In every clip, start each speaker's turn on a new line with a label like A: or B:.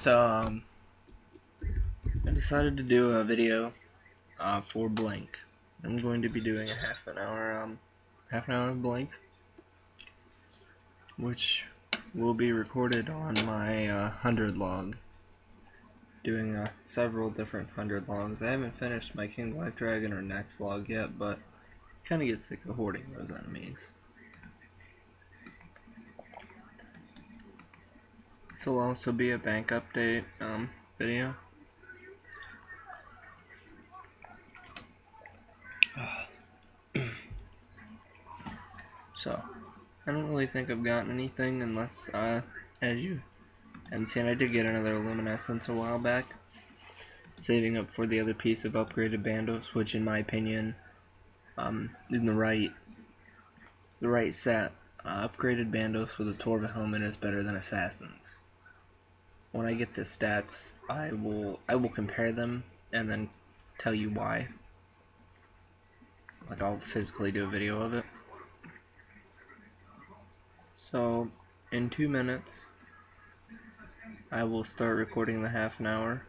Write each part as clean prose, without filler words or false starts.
A: So, I decided to do a video for blank. I'm going to be doing a half an hour of blank, which will be recorded on my 100 log. Doing several different 100 logs. I haven't finished my King Black Dragon or next log yet, but kind of get sick of hoarding those enemies. This will also be a bank update video. So, I don't really think I've gotten anything unless, as you haven't seen, I did get another luminescence a while back. Saving up for the other piece of upgraded bandos, which in my opinion, in the right set, upgraded bandos with a Torva helmet is better than assassins. When I get the stats, I will compare them and then tell you why. Like, I'll physically do a video of it. So, in 2 minutes, I will start recording the half an hour.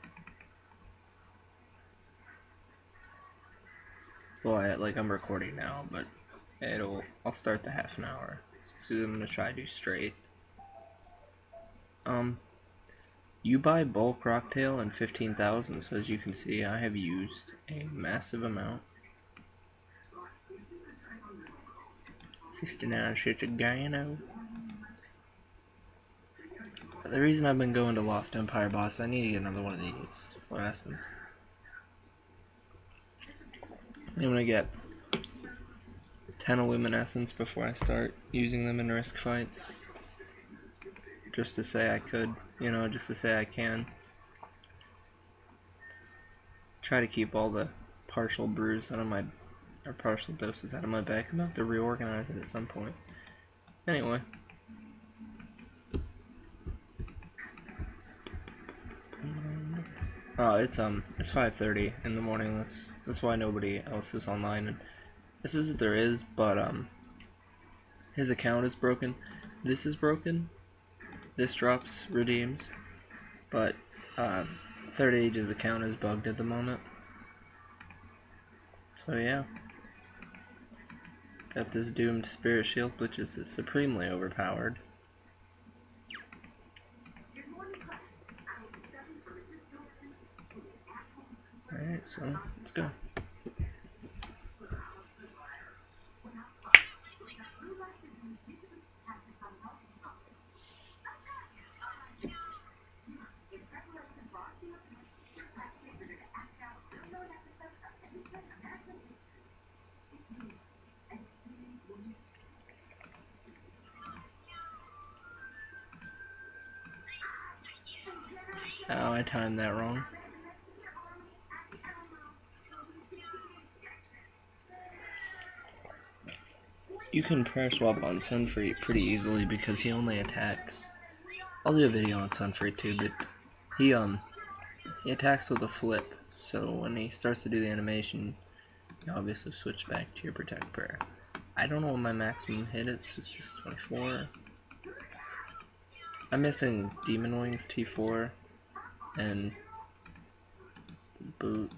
A: Well, like I'm recording now, but I'll start the half an hour. So I'm gonna try to do straight. You buy bulk rocktail and 15,000, so as you can see, I have used a massive amount. 69 shit to Gano. The reason I've been going to Lost Empire boss, I need to get another one of these lessons. I'm gonna get 10 illuminescence before I start using them in risk fights. Just to say I could, just to say I can. Try to keep all the partial brews out of my, or partial doses out of my back. I'm about to reorganize it at some point. Anyway. Oh, it's 5:30 in the morning. That's why nobody else is online. And this is if there is, but his account is broken. This is broken. This drops redeems, but Third Age's account is bugged at the moment. So yeah, got this doomed spirit shield, which is supremely overpowered. Alright, so let's go. Oh, I timed that wrong. You can press swap on Sunfree pretty easily because he only attacks. I'll do a video on Sunfree too, but he attacks with a flip. So when he starts to do the animation, you obviously switch back to your protect prayer. I don't know what my maximum hit is. It's just 24. I'm missing Demon Wings T4 and boots,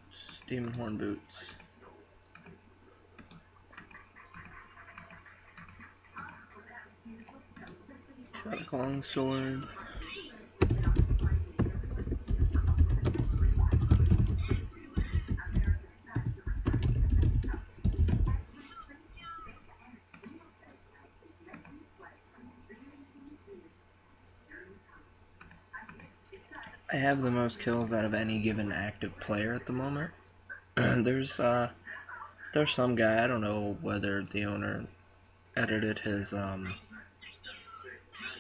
A: Demon Horn boots. Got a long sword. I have the most kills out of any given active player at the moment. There's some guy, I don't know whether the owner edited his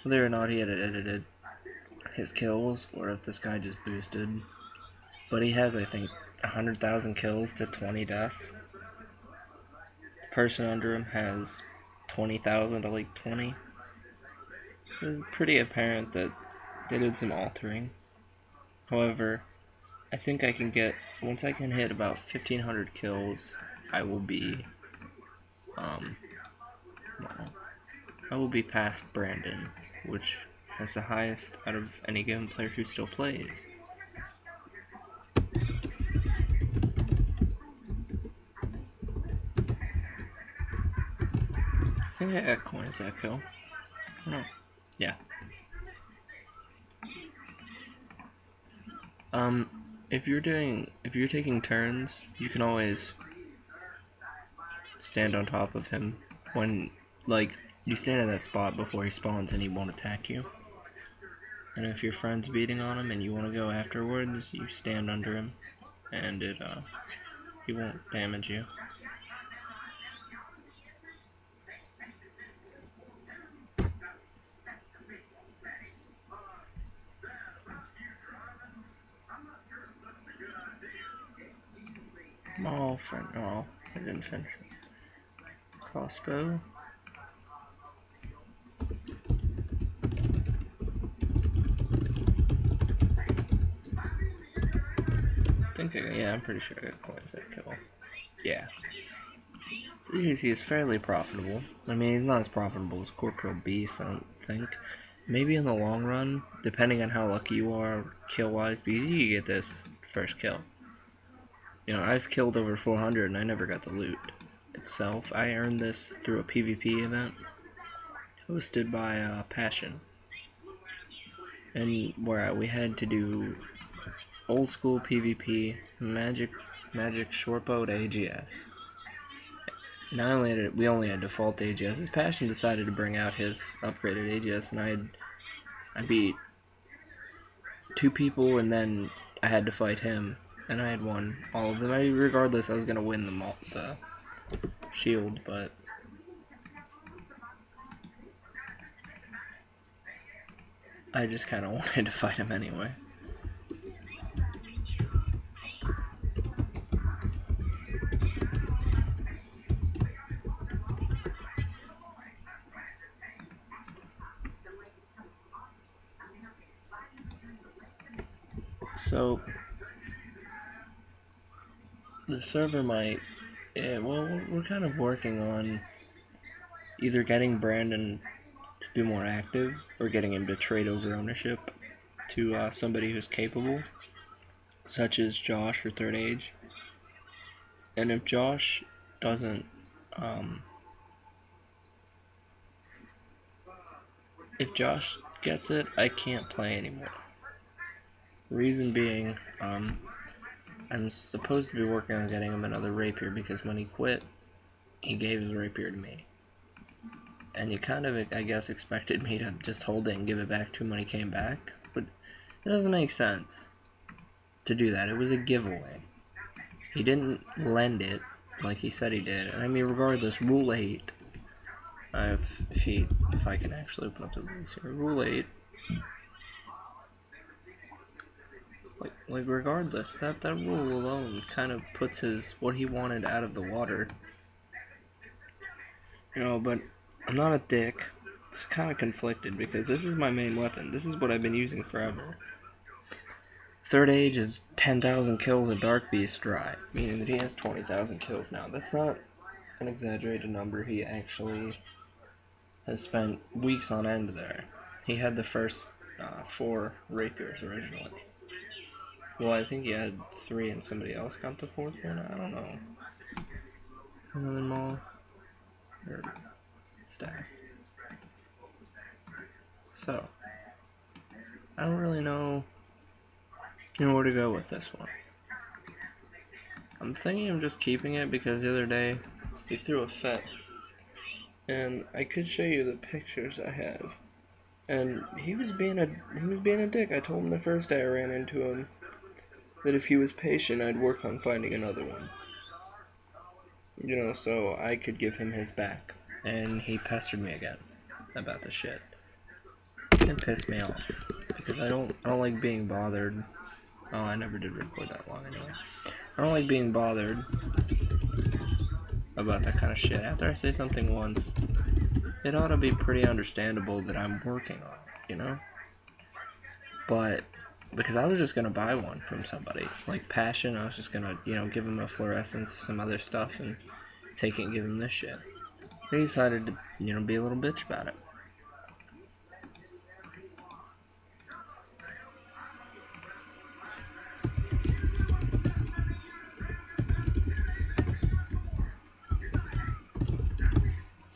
A: whether or not he had edited his kills or if this guy just boosted, but he has, I think, 100,000 kills to 20 deaths. The person under him has 20,000 to like 20. It's pretty apparent that they did some altering. However, I think I can get, once I can hit about 1,500 kills, I will be past Brandon, which has the highest out of any given player who still plays. I think I got coins that kill. No. Yeah. If you're taking turns, you can always stand on top of him when, like, you stand in that spot before he spawns and he won't attack you. And if your friend's beating on him and you want to go afterwards, you stand under him and he won't damage you. Oh, I didn't finish it. Crossbow. Yeah, I'm pretty sure I got coins that kill. Yeah. You see, he's fairly profitable. I mean, he's not as profitable as Corporal Beast, I don't think. Maybe in the long run, depending on how lucky you are kill-wise, because you get this first kill. You know, I've killed over 400 and I never got the loot itself. I earned this through a PvP event hosted by Passion, and where we had to do old school PvP, magic shortbow AGS. Not only did we only had default AGS, his Passion decided to bring out his upgraded AGS, and I beat 2 people, and then I had to fight him, and I had won all of them. Regardless, I was gonna win them all, the shield, but I just kind of wanted to fight him anyway. So the server might, well, we're kind of working on either getting Brandon to be more active or getting him to trade over ownership to somebody who's capable, such as Josh or Third Age. And if Josh doesn't, if Josh gets it, I can't play anymore. Reason being, I'm supposed to be working on getting him another rapier, because when he quit, he gave his rapier to me. And you kind of, I guess, expected me to just hold it and give it back to him when he came back, but it doesn't make sense to do that. It was a giveaway. He didn't lend it like he said he did. And I mean, regardless, Rule 8, if I can actually open up the rules here, Rule 8, like regardless, that rule alone kind of puts what he wanted out of the water. You know, but I'm not a dick. It's kind of conflicted because this is my main weapon. This is what I've been using forever. Third Age is 10,000 kills a Dark Beast dry, meaning that he has 20,000 kills now. That's not an exaggerated number. He actually has spent weeks on end there. He had the first 4 rapiers originally. Well, I think he had 3 and somebody else got the 4th one. I don't know. Another mall or staff. So I don't really know where to go with this one. I'm thinking of just keeping it because the other day he threw a fit, and I could show you the pictures I have. And he was being a dick. I told him the first day I ran into him that if he was patient, I'd work on finding another one. You know, so I could give him his back. And he pestered me again about the shit. It pissed me off because I don't like being bothered. Oh, I never did record that long anyway. I don't like being bothered about that kind of shit. After I say something once, it ought to be pretty understandable that I'm working on it, you know? But because I was just gonna buy one from somebody, like Passion, I was just gonna, give him a fluorescence, some other stuff, and take it and give him this shit. He decided to, be a little bitch about it.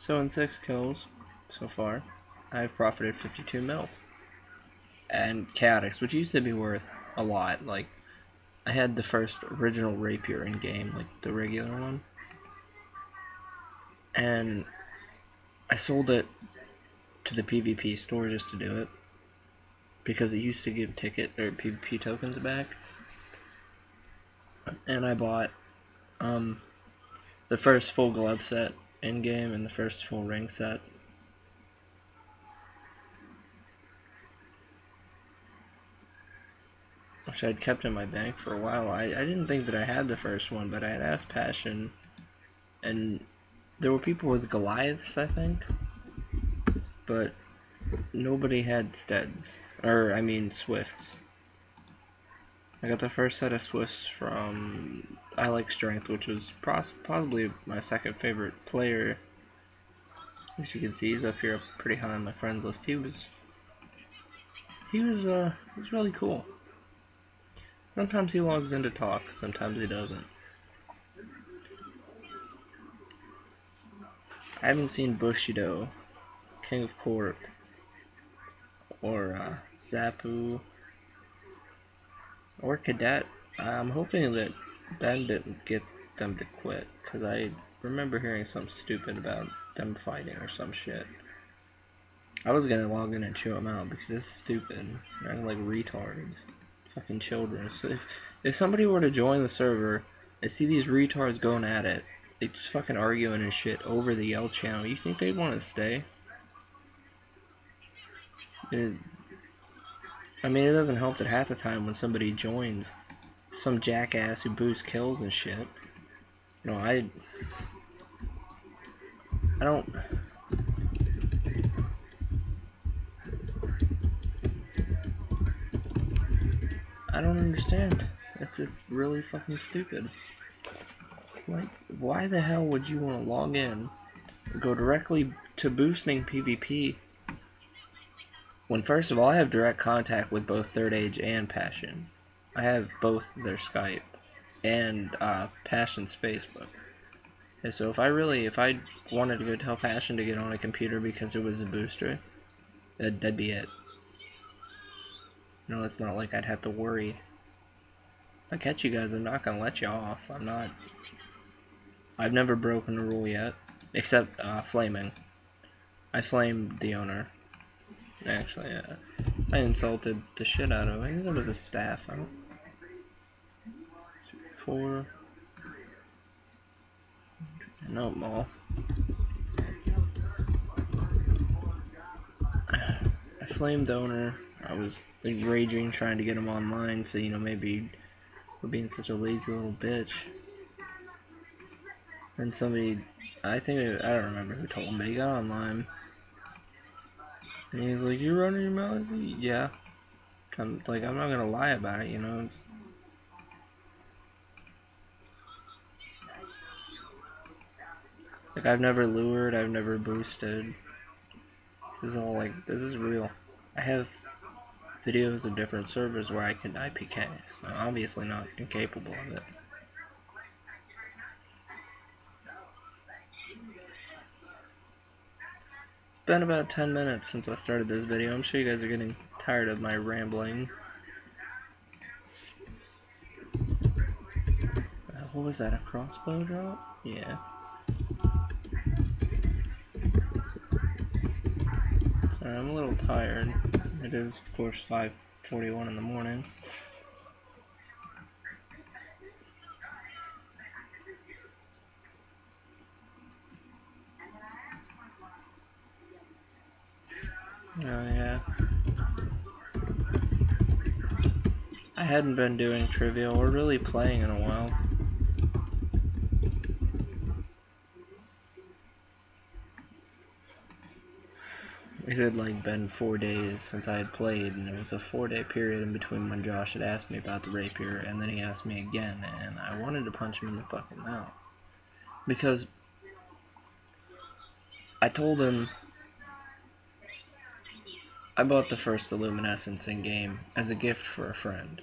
A: So in 6 kills so far, I've profited 52 mil. And chaotics, which used to be worth a lot. Like, I had the first original rapier in game, like the regular one, and I sold it to the PvP store just to do it because it used to give ticket or PvP tokens back. And I bought the first full glove set in game and the first full ring set. Which I'd kept in my bank for a while. I didn't think that I had the first one, but I had asked Passion, and there were people with Goliaths, I think, but nobody had Steads, or I mean Swifts. I got the first set of Swifts from I Like Strength, which was possibly my second favorite player. As you can see, he's up here pretty high on my friends list. He was really cool. Sometimes he logs in to talk, sometimes he doesn't. I haven't seen Bushido, King of Court, or Zapu, or Cadet. I'm hoping that Ben didn't get them to quit, because I remember hearing something stupid about them fighting or some shit. I was gonna log in and chew them out because it's stupid. They're like retards. Fucking children. So if somebody were to join the server and see these retards going at it, they just fucking arguing and shit over the Yell channel, you think they'd want to stay? I mean, it doesn't help that half the time when somebody joins, some jackass who boosts kills and shit. You know, I don't. I don't understand. It's really fucking stupid. Like, why the hell would you want to log in, go directly to boosting PvP, when first of all I have direct contact with both Third Age and Passion. I have both their Skype and Passion's Facebook. And so if I wanted to go tell Passion to get on a computer because it was a booster, that'd be it. You know, it's not like I'd have to worry. If I catch you guys, I'm not gonna let you off. I've never broken a rule yet, except flaming. I flamed the owner. Actually, I insulted the shit out of him. I think there was a staff. I don't. 4. No, mall. I flamed the owner. I was like raging, trying to get him online, so you know maybe we're being such a lazy little bitch. And somebody, I don't remember who told him, but he got online. And he's like, "You running your mouth?" Yeah. I'm not gonna lie about it, you know. Like, I've never lured, I've never boosted. This is real. I have videos of different servers where I can IPK. So I'm obviously not incapable of it. It's been about 10 minutes since I started this video. I'm sure you guys are getting tired of my rambling. What was that, a crossbow drop? Yeah. Sorry, I'm a little tired. It is, of course, 5:41 in the morning. Oh yeah. I hadn't been doing trivia or really playing in a while. It had like been 4 days since I had played, and it was a 4-day period in between when Josh had asked me about the rapier, and then he asked me again, and I wanted to punch him in the fucking mouth. Because I told him I bought the first Illuminescence in game as a gift for a friend.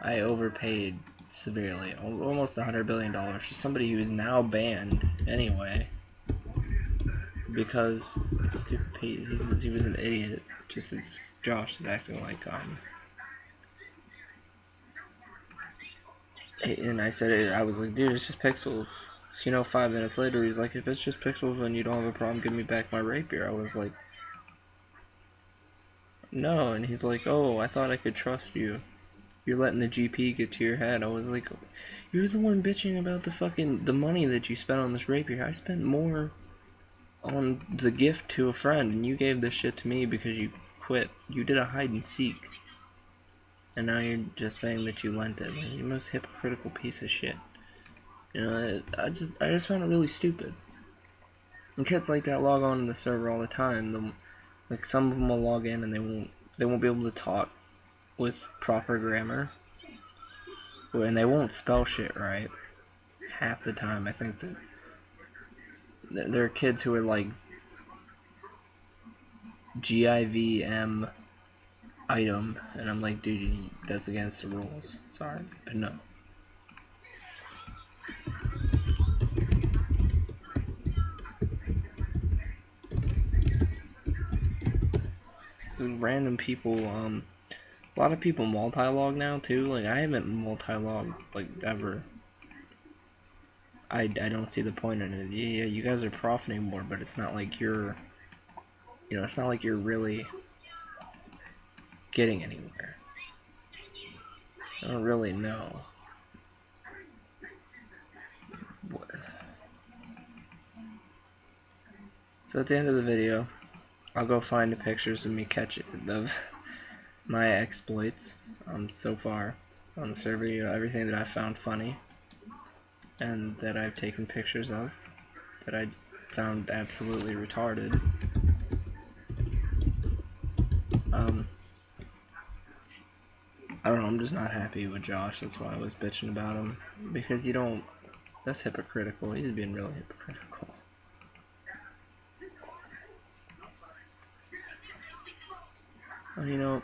A: I overpaid severely, almost $100 billion, for somebody who is now banned anyway. because stupid he was an idiot. Just as Josh is acting like and I said it, I was like, dude, it's just pixels. So, you know, 5 minutes later, he's like, if it's just pixels and you don't have a problem, give me back my rapier. I was like, no, and he's like, oh, I thought I could trust you. You're letting the GP get to your head. I was like, you're the one bitching about the money that you spent on this rapier. I spent more on the gift to a friend, and you gave this shit to me because you quit. You did a hide and seek. And now you're just saying that you lent it. Like, you're the most hypocritical piece of shit. You know, I just found it really stupid. And kids like that log on to the server all the time. Like some of them will log in and they won't be able to talk with proper grammar, and they won't spell shit right half the time. I think that there are kids who are like GIVM item, and I'm like, dude, that's against the rules. Sorry, but no. Random people, a lot of people multi-log now too. Like I haven't multi-logged like ever. I don't see the point in it. Yeah, you guys are profiting more, but it's not like you're, you know, it's not like you're really getting anywhere. I don't really know. So at the end of the video, I'll go find the pictures of me catching of my exploits so far on the server. You know, everything that I found funny and that I've taken pictures of that I found absolutely retarded. I don't know, I'm just not happy with Josh. That's why I was bitching about him, because you don't. That's hypocritical. He's being really hypocritical. Well, you know,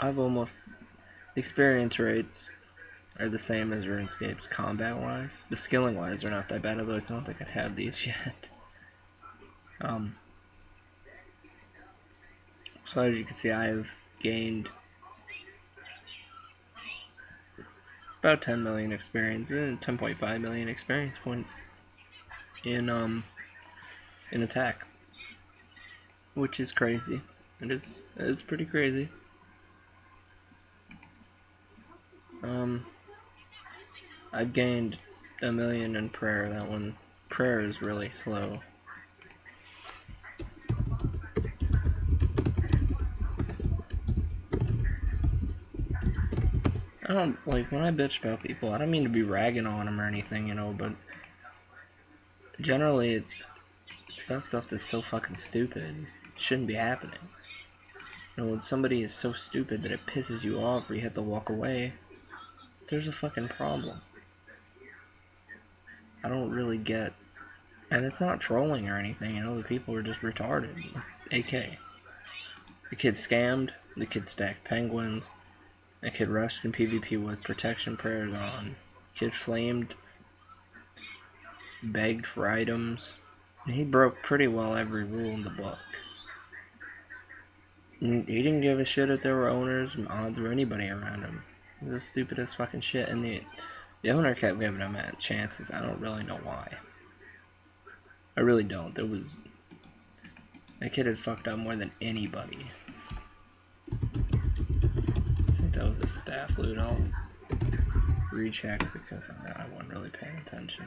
A: I've almost experience rates are the same as RuneScape's combat-wise. The skilling-wise, they're not that bad, otherwise I don't think I'd have these yet. So as you can see, I have gained about 10 million experience and 10.5 million experience points in attack, which is crazy. It is pretty crazy. I've gained a million in prayer. That one, prayer is really slow. I don't, like, when I bitch about people, I don't mean to be ragging on them or anything, you know, but generally it's about stuff that's so fucking stupid. It shouldn't be happening. You know, when somebody is so stupid that it pisses you off or you have to walk away, there's a fucking problem. I don't really get, and it's not trolling or anything, you know, the people are just retarded. AK. The kid scammed, the kid stacked penguins, the kid rushed in PvP with protection prayers on, the kid flamed, begged for items, and he broke pretty well every rule in the book. And he didn't give a shit if there were owners, mods, or anybody around him. It was the stupidest fucking shit, and the owner kept giving him chances. I don't really know why. I really don't. That kid had fucked up more than anybody. I think that was a staff loot. I'll recheck because I wasn't really paying attention.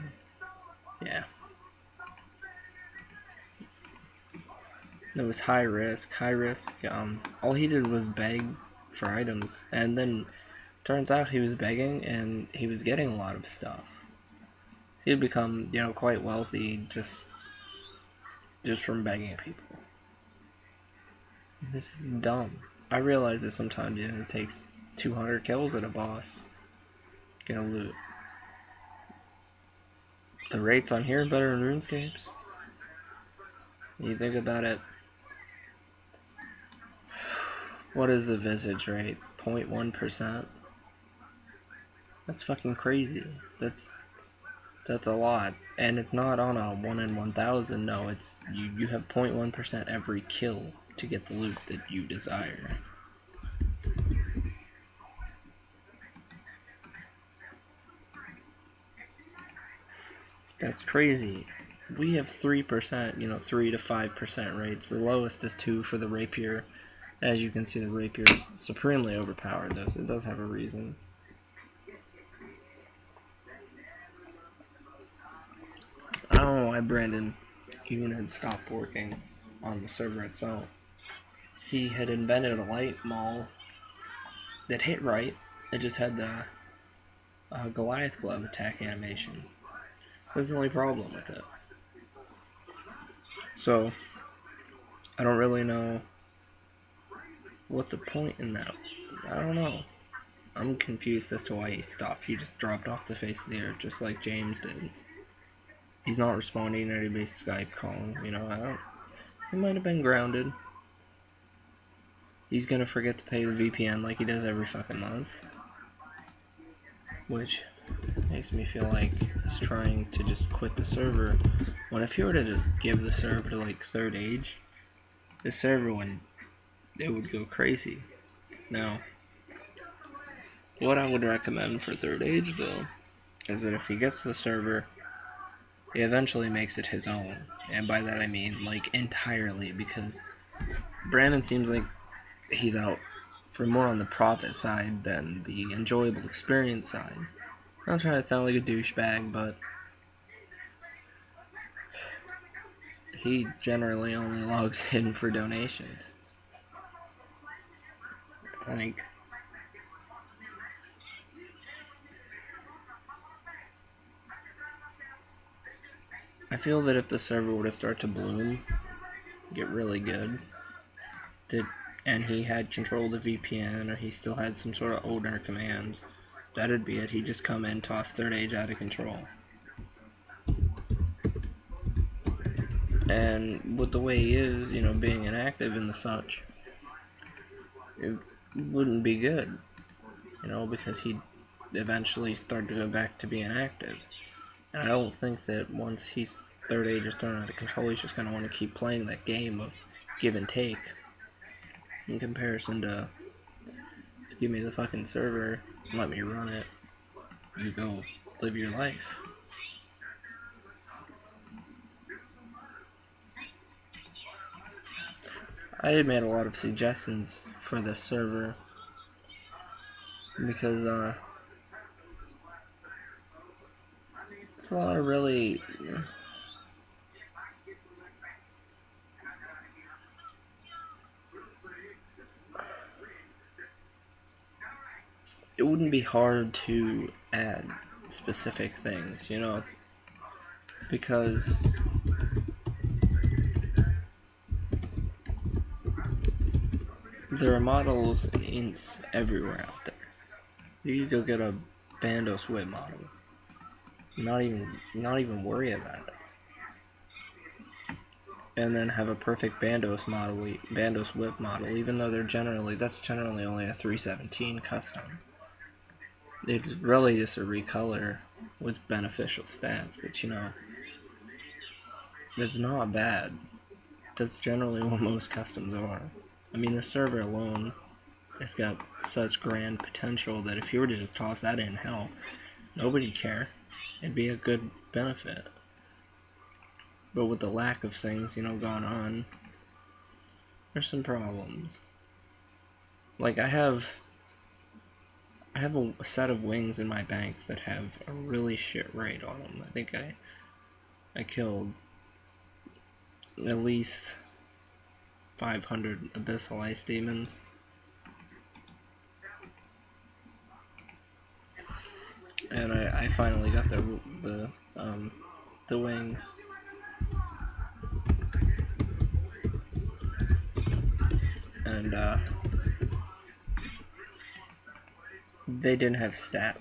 A: Yeah. It was high risk. High risk. All he did was beg for items, and then turns out he was begging and he was getting a lot of stuff. He'd become, you know, quite wealthy just from begging people. This is dumb. I realize that sometimes, you know, it takes 200 kills at a boss. Get a loot. The rates on here are better than RuneScape's. You think about it. What is the visage rate? 0.1%? That's fucking crazy. That's a lot, and it's not on a 1 in 1,000. No, it's you have 0.1% every kill to get the loot that you desire. That's crazy. We have 3%, 3 to 5% rates. The lowest is 2 for the rapier. As you can see, the rapier is supremely overpowered, though, so it does have a reason. I don't know why Brandon even had stopped working on the server itself. He had invented a light maul that hit right. It just had the Goliath glove attack animation. That's the only problem with it. So, I don't really know what the point in that. I don't know. I'm confused as to why he stopped. He just dropped off the face of the earth just like James did. He's not responding to anybody's Skype calling. He might have been grounded. He's gonna forget to pay the VPN like he does every fucking month. Which makes me feel like he's trying to just quit the server. When if you were to just give the server to like Third Age, the server would go crazy. Now, what I would recommend for Third Age though, is that if he gets the server, he eventually makes it his own. And by that I mean like entirely, because Brandon seems like he's out for more on the profit side than the enjoyable experience side. I'm not trying to sound like a douchebag, but he generally only logs in for donations. Like, I feel that if the server were to start to bloom, get really good, and he had control of the VPN, or he still had some sort of owner commands, that'd be it. He'd just come in, toss Third Age out of control. And with the way he is, being inactive and the such, it wouldn't be good, because he'd eventually start to go back to being active. And I don't think that once Third Age is thrown out of control, he's just going to want to keep playing that game of give and take. In comparison to, give me the fucking server, let me run it, you go live your life. I had made a lot of suggestions for this server, because it's a lot of really... It wouldn't be hard to add specific things, because there are models and ints everywhere out there. You could go get a Bandos whip model. Not even worry about it. And then have a perfect Bandos whip model, even though that's generally only a 317 custom. It's really just a recolor with beneficial stats, but that's not bad. That's generally what most customs are. I mean, the server alone has got such grand potential that if you were to just toss that in, hell, nobody'd care. It'd be a good benefit. But with the lack of things, going on, there's some problems. Like, I have a set of wings in my bank that have a really shit rate on them. I think I killed at least 500 abyssal ice demons. And I finally got the wings. And they didn't have stats.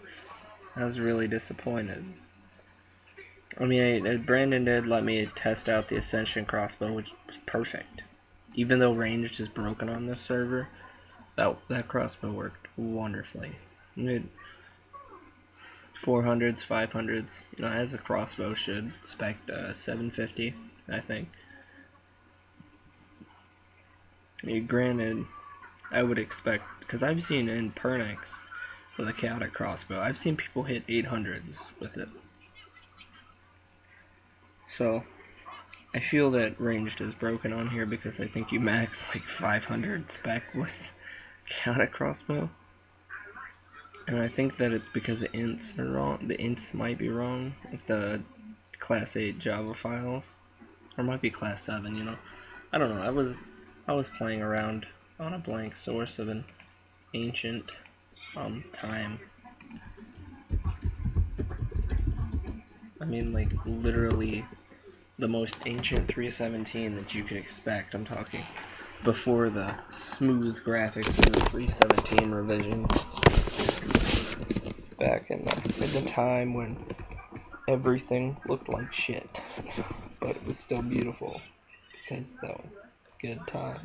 A: I was really disappointed. I mean, Brandon did let me test out the Ascension crossbow, which was perfect. Even though ranged is broken on this server, that crossbow worked wonderfully. 400s, 500s. You know, as a crossbow should spec 750, I think. Granted, I would expect, because I've seen in Pernix with a chaotic crossbow, I've seen people hit 800s with it. So I feel that ranged is broken on here because I think you max like 500 spec with chaotic crossbow. And I think that it's because the ints are wrong. The ints might be wrong with the class 8 Java files. Or it might be class 7, you know. I don't know. I was playing around on a blank source of an ancient time. I mean, like, literally the most ancient 317 that you could expect. I'm talking before the smooth graphics of the 317 revision. Back in the time when everything looked like shit, but it was still beautiful because that was good time.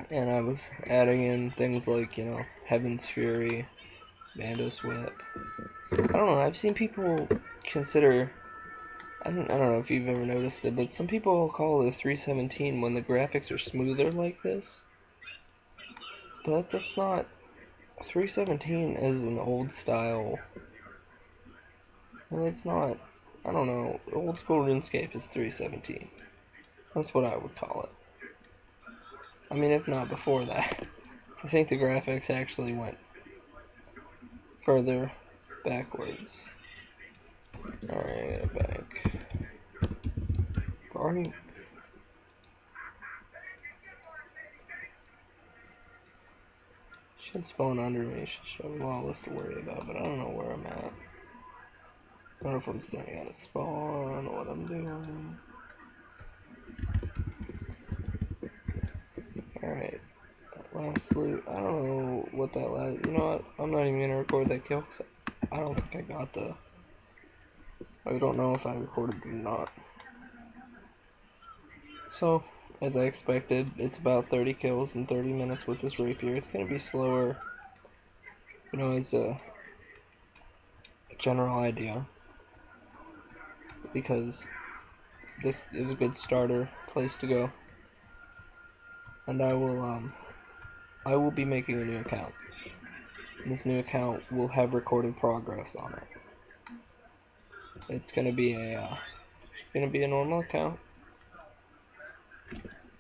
A: And I was adding in things like, you know, Heaven's Fury, Bandos Whip. I don't know, I've seen people consider, I don't know if you've ever noticed it, but some people call it a 317 when the graphics are smoother like this. But that's not, 317 is an old style. Well, it's not, I don't know, old school RuneScape is 317. That's what I would call it. I mean, if not before that. I think the graphics actually went further backwards. Alright, get back. Already. Should spawn under me, should have lawless to worry about, but I don't know where I'm at. I don't know if I'm standing on a spawn or what I'm doing. Alright. Last loot. I don't know what that last. You know what? I'm not even gonna record that kill because I don't think I got the. I don't know if I recorded it or not. So, as I expected, it's about 30 kills in 30 minutes with this rapier. It's gonna be slower, you know, as a general idea, because this is a good starter place to go. And I will be making a new account. This new account will have recorded progress on it. It's gonna be a normal account.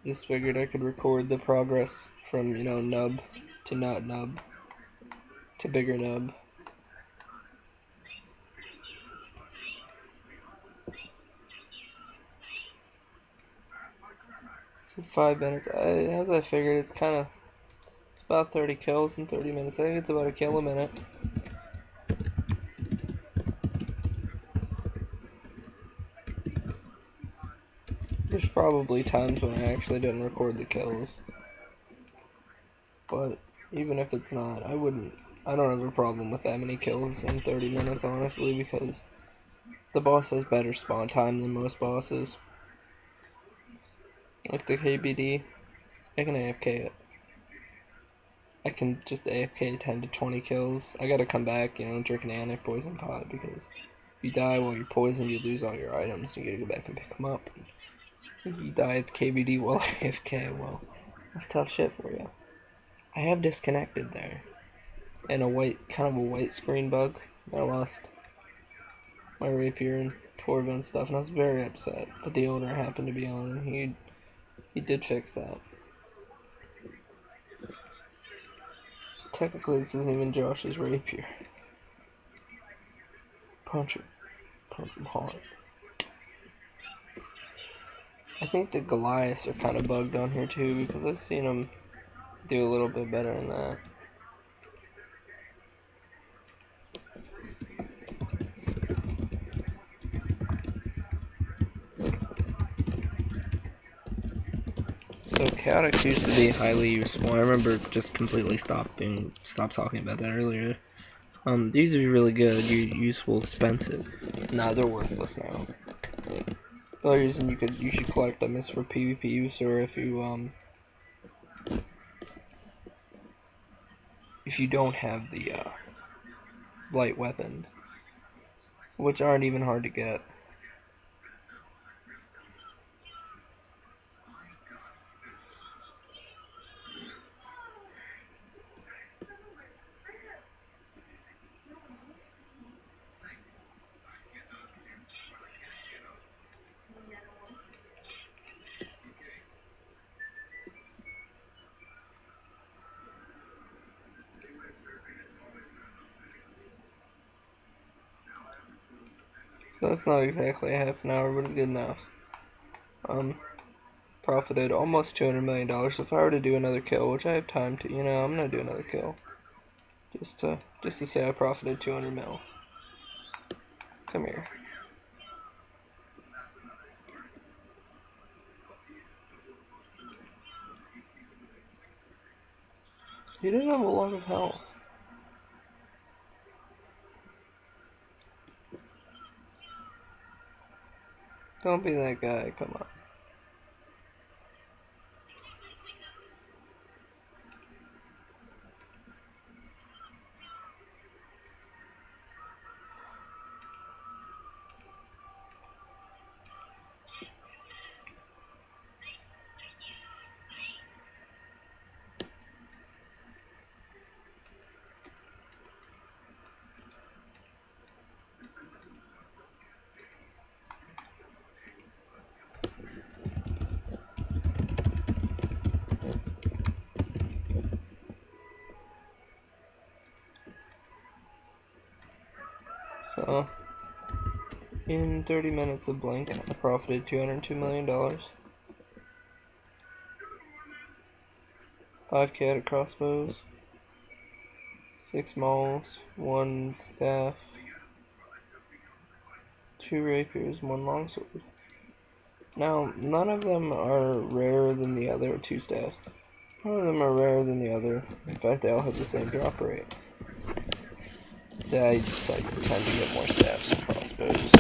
A: Just figured I could record the progress from, you know, nub to not nub to bigger nub. So 5 minutes. As I figured, it's about 30 kills in 30 minutes. I think it's about a kill a minute. There's probably times when I actually didn't record the kills. But even if it's not, I don't have a problem with that many kills in 30 minutes, honestly, because the boss has better spawn time than most bosses. Like the KBD, I can AFK it. I can just AFK 10 to 20 kills. I gotta come back, you know, drink an Anic poison pot, because if you die while you're poisoned, you lose all your items, you gotta go back and pick them up. If you die at the KBD while AFK, well, that's tough shit for you. I have disconnected there, and kind of a white screen bug. I lost my rapier and Torva and stuff, and I was very upset. But the owner happened to be on, and he did fix that. Technically, this isn't even Josh's rapier. Punch him hard. I think the Goliaths are kind of bugged on here too, because I've seen them do a little bit better than that. So chaotics used to be highly useful. I remember just completely stopped talking about that earlier. These are really good, useful, expensive. Nah, they're worthless now. The only reason you should collect them is for PvP use, or if you don't have the light weapons, which aren't even hard to get. So that's not exactly a half an hour, but it's good enough. Profited almost $200 million. If I were to do another kill, which I have time to, I'm gonna do another kill. Just to say I profited 200 mil. Come here. He didn't have a lot of health. Don't be that guy, come on. So, in 30 minutes of Blink, I profited $202 million. 5k out of crossbows, 6 mauls, 1 staff, 2 rapiers, 1 longsword. Now, none of them are rarer than the other 2 staffs. None of them are rarer than the other. In fact, they all have the same drop rate. I just tend to get more staffs and crossbows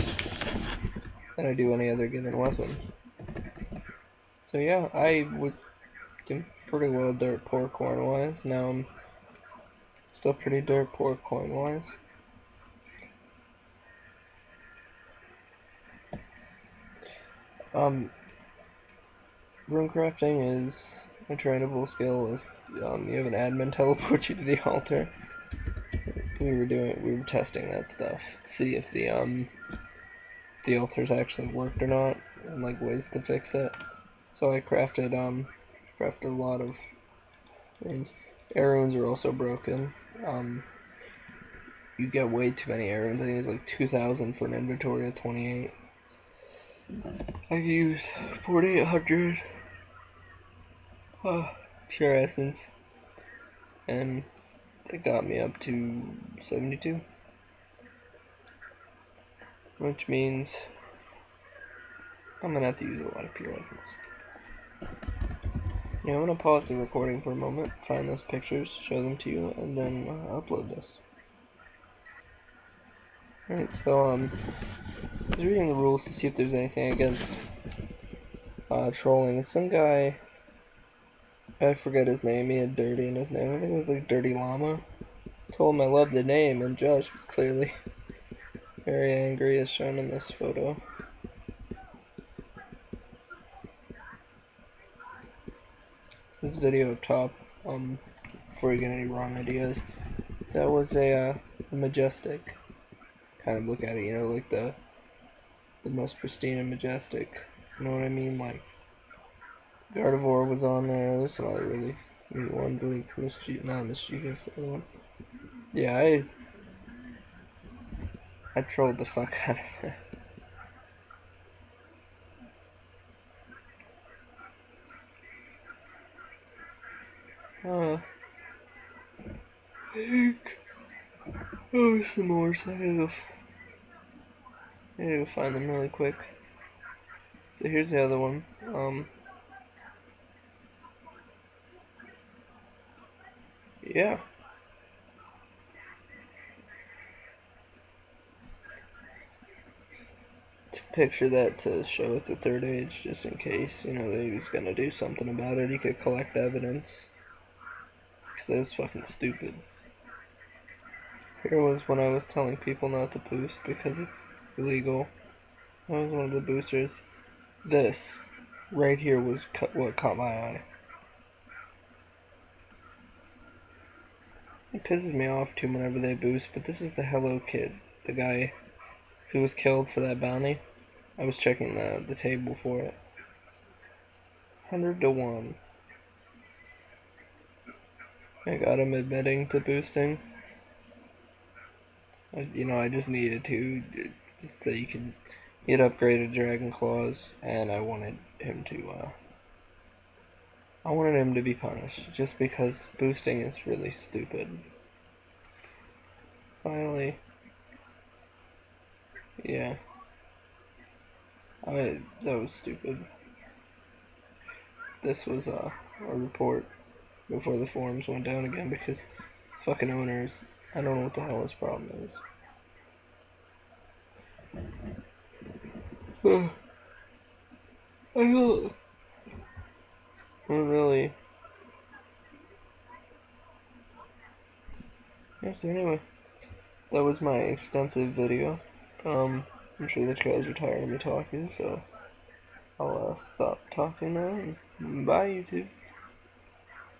A: than I do any other given weapon. So yeah, I was doing pretty well dirt poor coin wise. Now I'm still pretty dirt poor coin wise. Rune crafting is a trainable skill if you have an admin teleport you to the altar. We were testing that stuff to see if the altars actually worked or not, and like ways to fix it. So I crafted a lot of runes. Air runes are also broken. You get way too many air runes. I think it's like 2,000 for an inventory of 28. I used 4,800 pure essence, and it got me up to 72, which means I'm gonna have to use a lot of pure essence. Yeah, I'm gonna pause the recording for a moment, find those pictures, show them to you, and then upload this. Alright, so I was reading the rules to see if there's anything against trolling. Some guy, I forget his name, he had dirty in his name, I think it was like Dirty Llama. Told him I loved the name, and Josh was clearly very angry as shown in this photo. This video up top, before you get any wrong ideas, that was a majestic kind of look at it, like the most pristine and majestic, you know what I mean, like Gardevoir was on there, there's some other really neat ones, like not mischievous, other ones. Yeah, I trolled the fuck out of it. Oh, some more, so I gotta go find them really quick. So here's the other one. Yeah. To picture that to show it to Third Age, just in case, that he was gonna do something about it. He could collect evidence. Because that was fucking stupid. Here was when I was telling people not to boost because it's illegal. That was one of the boosters. This right here was what caught my eye. It pisses me off too whenever they boost, but this is the Hello Kid, the guy who was killed for that bounty. I was checking the table for it. 100 to 1. I got him admitting to boosting. I just needed to, just so you could get upgraded Dragon Claws, and I wanted him to be punished, just because boosting is really stupid. Finally, yeah, that was stupid. This was a report before the forums went down again because fucking owners, I don't know what the hell his problem is. I don't really. Yeah, so anyway, that was my extensive video. I'm sure that you guys are tired of me talking, so I'll stop talking now, and bye YouTube.